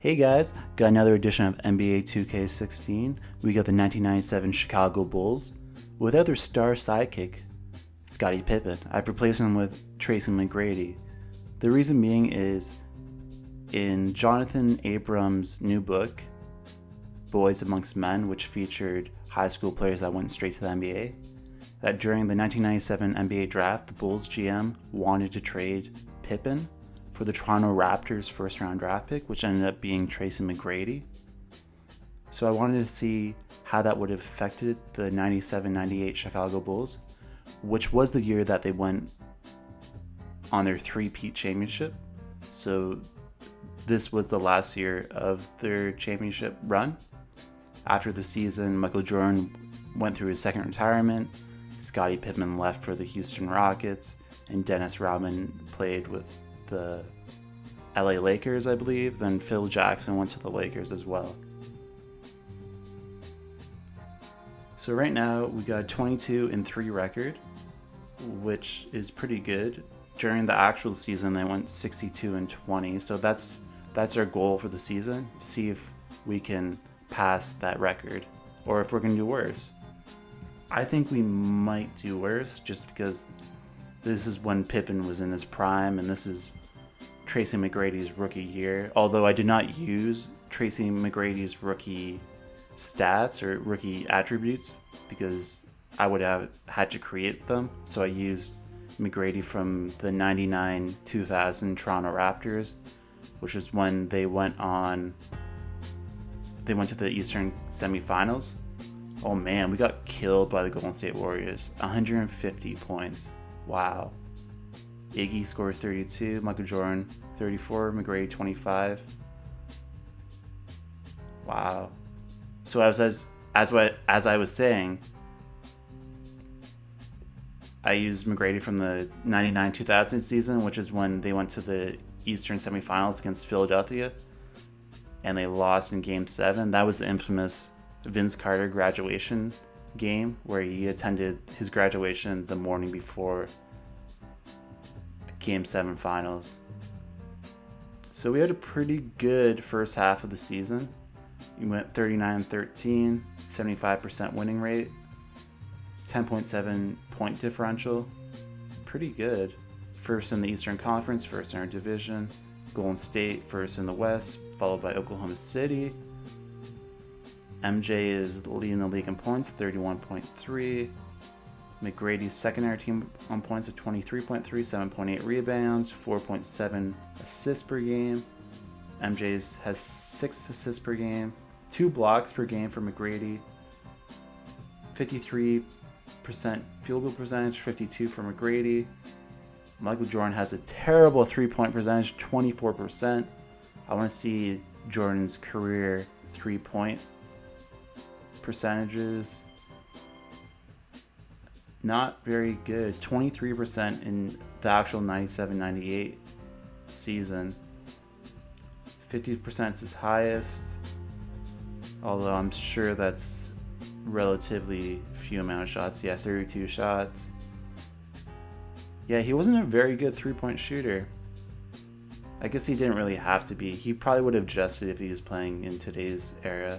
Hey guys, got another edition of NBA 2K16. We got the 1997 Chicago Bulls without their star sidekick, Scottie Pippen. I've replaced him with TRACY McGRADY. The reason being is in Jonathan Abrams' new book, Boys Amongst Men, which featured high school players that went straight to the NBA, that during the 1997 NBA draft, the Bulls GM wanted to trade Pippen for the Toronto Raptors first round draft pick, which ended up being TRACY McGRADY. So I wanted to see how that would have affected the 97-98 Chicago Bulls, which was the year that they went on their three-peat championship. So this was the last year of their championship run. After the season, Michael Jordan went through his second retirement, Scottie Pippen left for the Houston Rockets, and Dennis Rodman played with the LA Lakers, I believe. Then Phil Jackson went to the Lakers as well. So right now we got a 22-3 record, which is pretty good. During the actual season, they went 62-20. So that's our goal for the season, to see if we can pass that record or if we're gonna do worse. I think we might do worse just because this is when Pippen was in his prime, and this is TRACY McGRADY's rookie year. Although I did not use TRACY McGRADY's rookie stats or rookie attributes because I would have had to create them. So I used McGRADY from the 99-2000 Toronto Raptors, which is when they went to the Eastern semifinals. Oh man, we got killed by the Golden State Warriors. 150 points. Wow. Iggy scored 32, Michael Jordan 34, McGrady 25. Wow. So as I was saying, I used McGrady from the 99-2000 season, which is when they went to the Eastern semifinals against Philadelphia, and they lost in Game 7. That was the infamous Vince Carter graduation game where he attended his graduation the morning before the Game 7 finals. So we had a pretty good first half of the season. We went 39-13, 75% winning rate, 10.7 point differential. Pretty good. First in the Eastern Conference, first in our division. Golden State first in the West, followed by Oklahoma City. MJ is leading the league in points, 31.3. McGrady's second in our team on points of 23.3, 7.8 rebounds, 4.7 assists per game. MJ's has 6 assists per game, 2 blocks per game for McGrady, 53% field goal percentage, 52 for McGrady. Michael Jordan has a terrible three-point percentage, 24%. I want to see Jordan's career three-point percentages. Not very good. 23% in the actual 97-98 season. 50% is his highest, although I'm sure that's relatively few amount of shots. Yeah, 32 shots. Yeah, he wasn't a very good three-point shooter. I guess he didn't really have to be. He probably would have adjusted if he was playing in today's era.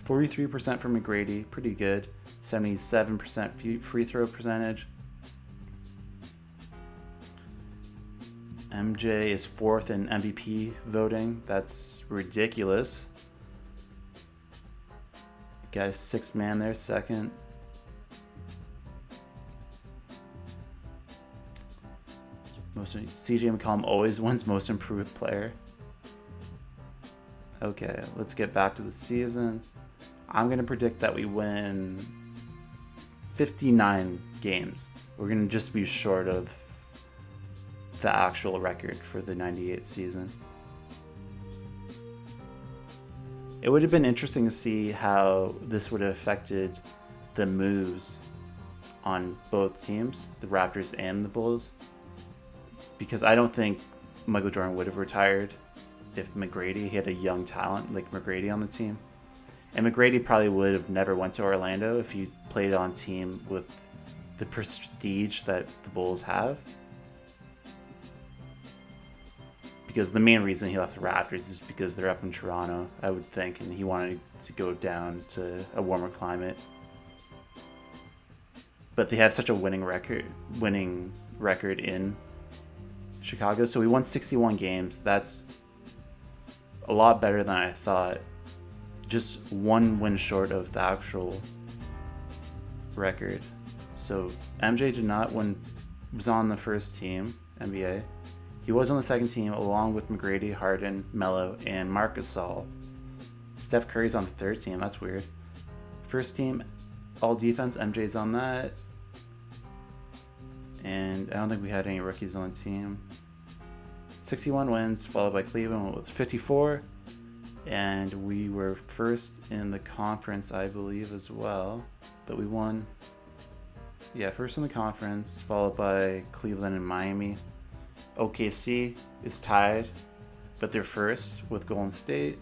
43% for McGrady, pretty good. 77% free throw percentage. MJ is 4th in MVP voting. That's ridiculous. Guy's 6th man there, 2nd. CJ McCollum always wins most improved player. Okay, let's get back to the season. I'm going to predict that we win 59 games. We're going to just be short of the actual record for the 98 season. It would have been interesting to see how this would have affected the moves on both teams, the Raptors and the Bulls, because I don't think Michael Jordan would have retired if McGrady had a young talent like McGrady on the team. And McGrady probably would have never went to Orlando if he played on a team with the prestige that the Bulls have. because the main reason he left the Raptors is because they're up in Toronto, I would think, and he wanted to go down to a warmer climate. But they have such a winning record in Chicago. So we won 61 games. That's a lot better than I thought. Just one win short of the actual record. So MJ did not win, was on the first team, NBA. He was on the second team along with McGrady, Harden, Melo, and Marc Gasol. Steph Curry's on the third team. That's weird. First team, all defense. MJ's on that. And I don't think we had any rookies on the team. 61 wins, followed by Cleveland with 54. And we were first in the conference, I believe, as well. But we won, first in the conference, followed by Cleveland and Miami. OKC is tied, but they're first with Golden State.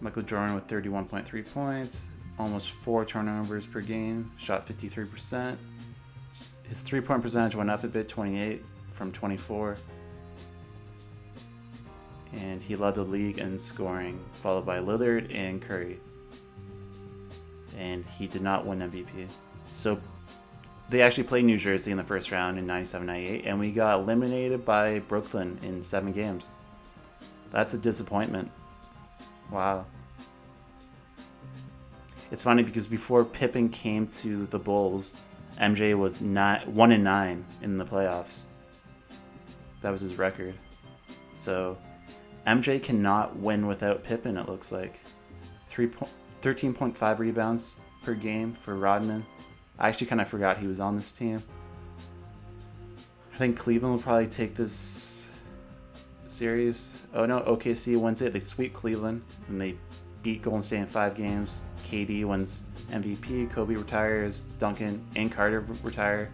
Michael Jordan with 31.3 points, almost 4 turnovers per game, shot 53%. His three-point percentage went up a bit, 28 from 24. And he led the league in scoring, followed by Lillard and Curry. And he did not win MVP. So they actually played New Jersey in the first round in 97-98, and we got eliminated by Brooklyn in 7 games. That's a disappointment. Wow. It's funny because before Pippen came to the Bulls, MJ was 1-9 in the playoffs. That was his record. So MJ cannot win without Pippen, it looks like. 13.5 rebounds per game for Rodman. I actually kind of forgot he was on this team. I think Cleveland will probably take this series. Oh no, OKC wins it. They sweep Cleveland and they beat Golden State in 5 games. KD wins MVP. Kobe retires. Duncan and Carter retire.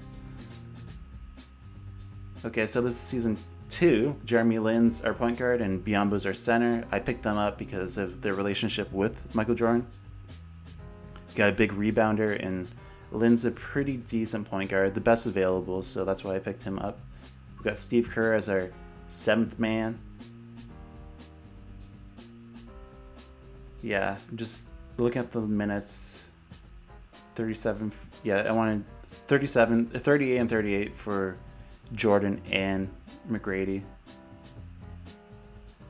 Okay, so this is season 2. Jeremy Lin's our point guard and Biyombo's our center. I picked them up because of their relationship with Michael Jordan. Got a big rebounder, and Lin's a pretty decent point guard, the best available, so that's why I picked him up. We've got Steve Kerr as our 7th man. Yeah, just looking at the minutes. 37, I wanted 38 and 38 for Jordan and McGrady.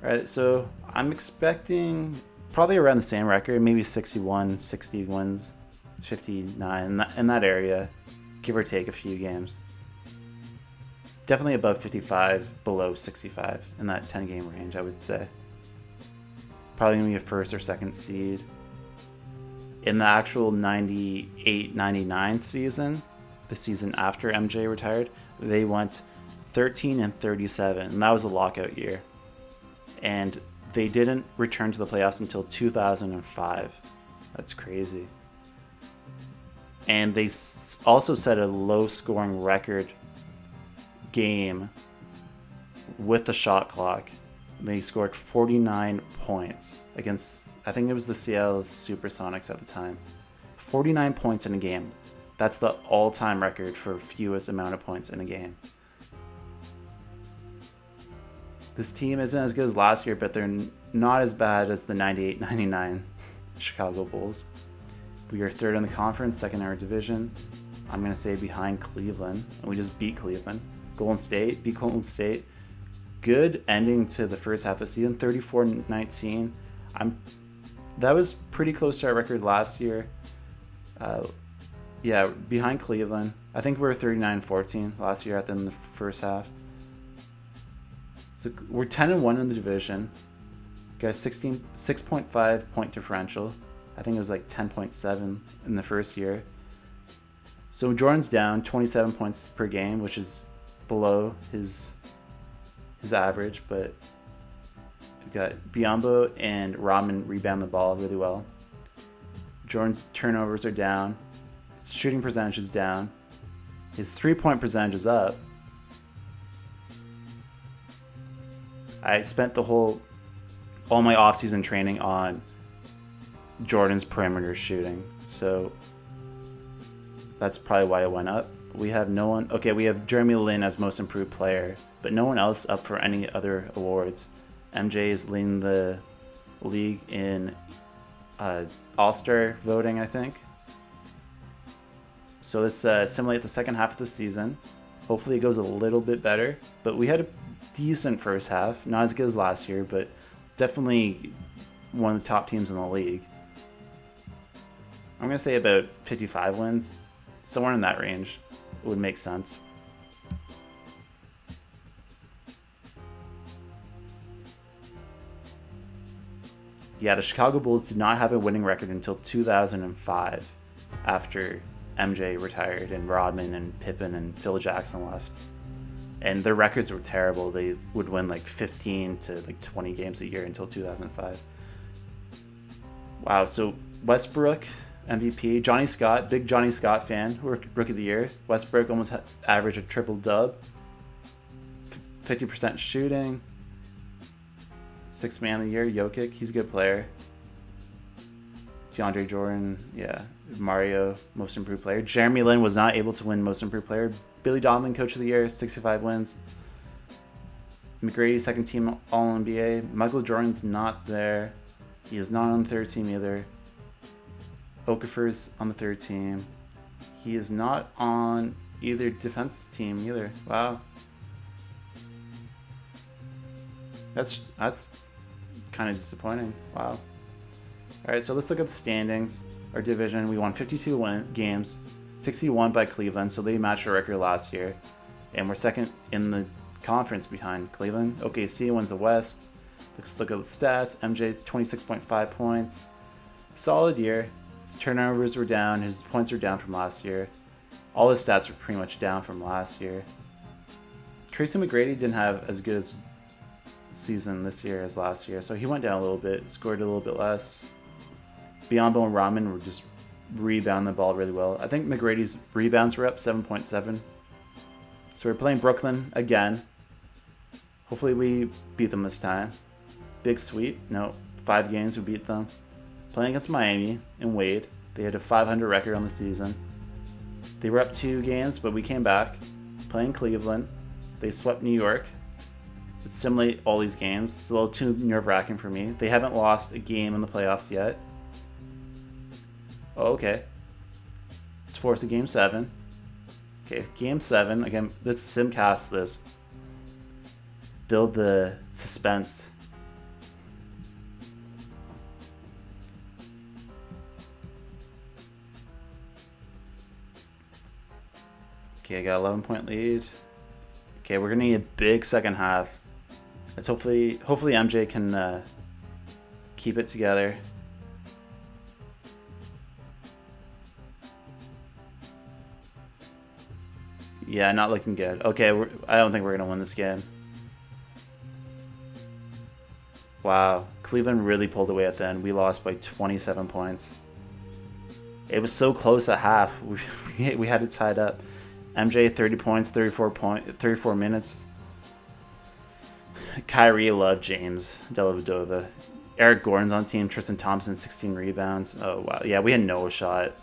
Alright, so I'm expecting probably around the same record, maybe 61, 60 wins, 59, in that area, give or take a few games. Definitely above 55, below 65, in that 10-game range, I would say. Probably going to be a first or second seed. In the actual 98-99 season, the season after MJ retired, they went 13 and 37, and that was a lockout year. And they didn't return to the playoffs until 2005. That's crazy. And they also set a low-scoring record game with the shot clock. They scored 49 points against, I think it was the Seattle Supersonics at the time. 49 points in a game. That's the all-time record for fewest amount of points in a game. This team isn't as good as last year, but they're not as bad as the 98-99 Chicago Bulls. We are 3rd in the conference, 2nd in our division. I'm going to say behind Cleveland, and we just beat Cleveland. Golden State, beat Golden State. Good ending to the first half of the season, 34-19. That was pretty close to our record last year. Behind Cleveland. I think we were 39-14 last year at the end of the first half. So we're 10-1 in the division. Got a 6.5 point differential. I think it was like 10.7 in the first year. So Jordan's down 27 points per game, which is below his average, but we've got Biyombo and Rodman rebound the ball really well. Jordan's turnovers are down. His shooting percentage is down. His 3-point percentage is up. I spent all my offseason training on Jordan's perimeter shooting, so that's probably why it went up. We have no one. Okay, we have Jeremy Lin as most improved player, but no one else up for any other awards. MJ is leading the league in All-Star voting, I think. So let's simulate the second half of the season. Hopefully it goes a little bit better, but we had a decent first half. Not as good as last year, but definitely one of the top teams in the league. I'm going to say about 55 wins. Somewhere in that range would make sense. Yeah, the Chicago Bulls did not have a winning record until 2005, after MJ retired and Rodman and Pippen and Phil Jackson left. And their records were terrible. They would win like 15 to like 20 games a year until 2005. Wow, so Westbrook, MVP. Johnny Scott, big Johnny Scott fan, Rookie of the Year. Westbrook almost averaged a triple-dub. 50% shooting. Sixth man of the year, Jokic. He's a good player. DeAndre Jordan, yeah. Mario, most improved player. Jeremy Lin was not able to win most improved player. Billy Donovan, Coach of the Year, 65 wins. McGrady, second team All-NBA. Michael Jordan's not there. He is not on the third team either. Okafor's on the third team. He is not on either defense team either. Wow. That's kind of disappointing. Wow. All right, so let's look at the standings. Our division, we won 52 games, 61 by Cleveland, so they matched our record last year. And we're second in the conference behind Cleveland. OKC wins the West. Let's look at the stats. MJ, 26.5 points. Solid year. His turnovers were down. His points were down from last year. All his stats were pretty much down from last year. TRACY McGRADY didn't have as good a season this year as last year, so he went down a little bit, scored a little bit less. Biyombo and Rodman were just rebounding the ball really well. I think McGrady's rebounds were up 7.7. So we're playing Brooklyn again. Hopefully we beat them this time. Big sweep. No, 5 games we beat them. Playing against Miami and Wade. They had a 500 record on the season. They were up 2 games, but we came back. Playing Cleveland. They swept New York. Let's simulate all these games. It's a little too nerve-wracking for me. They haven't lost a game in the playoffs yet. Oh, okay. Let's force a game 7. Okay, game 7. Again, let's simcast this. Build the suspense. Okay, I got 11-point lead. Okay, we're gonna need a big second half. Let's hopefully MJ can keep it together. Yeah, not looking good. Okay, I don't think we're gonna win this game. Wow, Cleveland really pulled away at the end. We lost by 27 points. It was so close at half. We had it tied up. MJ 30 points, 34 minutes. Kyrie loved James Dellavedova. Eric Gordon's on the team. Tristan Thompson 16 rebounds. Oh wow, yeah, we had no shot.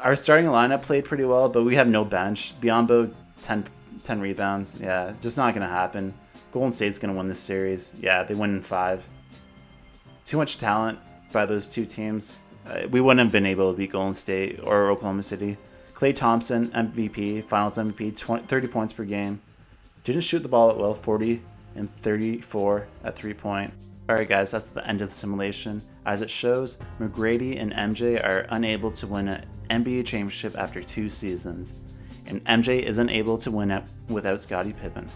Our starting lineup played pretty well, but we have no bench. Biyombo 10 rebounds. Yeah, just not gonna happen. Golden State's gonna win this series. Yeah, they win in 5. Too much talent by those two teams. We wouldn't have been able to beat Golden State or Oklahoma City. Klay Thompson, MVP, Finals MVP, 30 points per game. Didn't shoot the ball at well, 40 and 34 at 3-point. Alright guys, that's the end of the simulation. As it shows, McGrady and MJ are unable to win an NBA championship after 2 seasons. And MJ isn't able to win it without Scottie Pippen.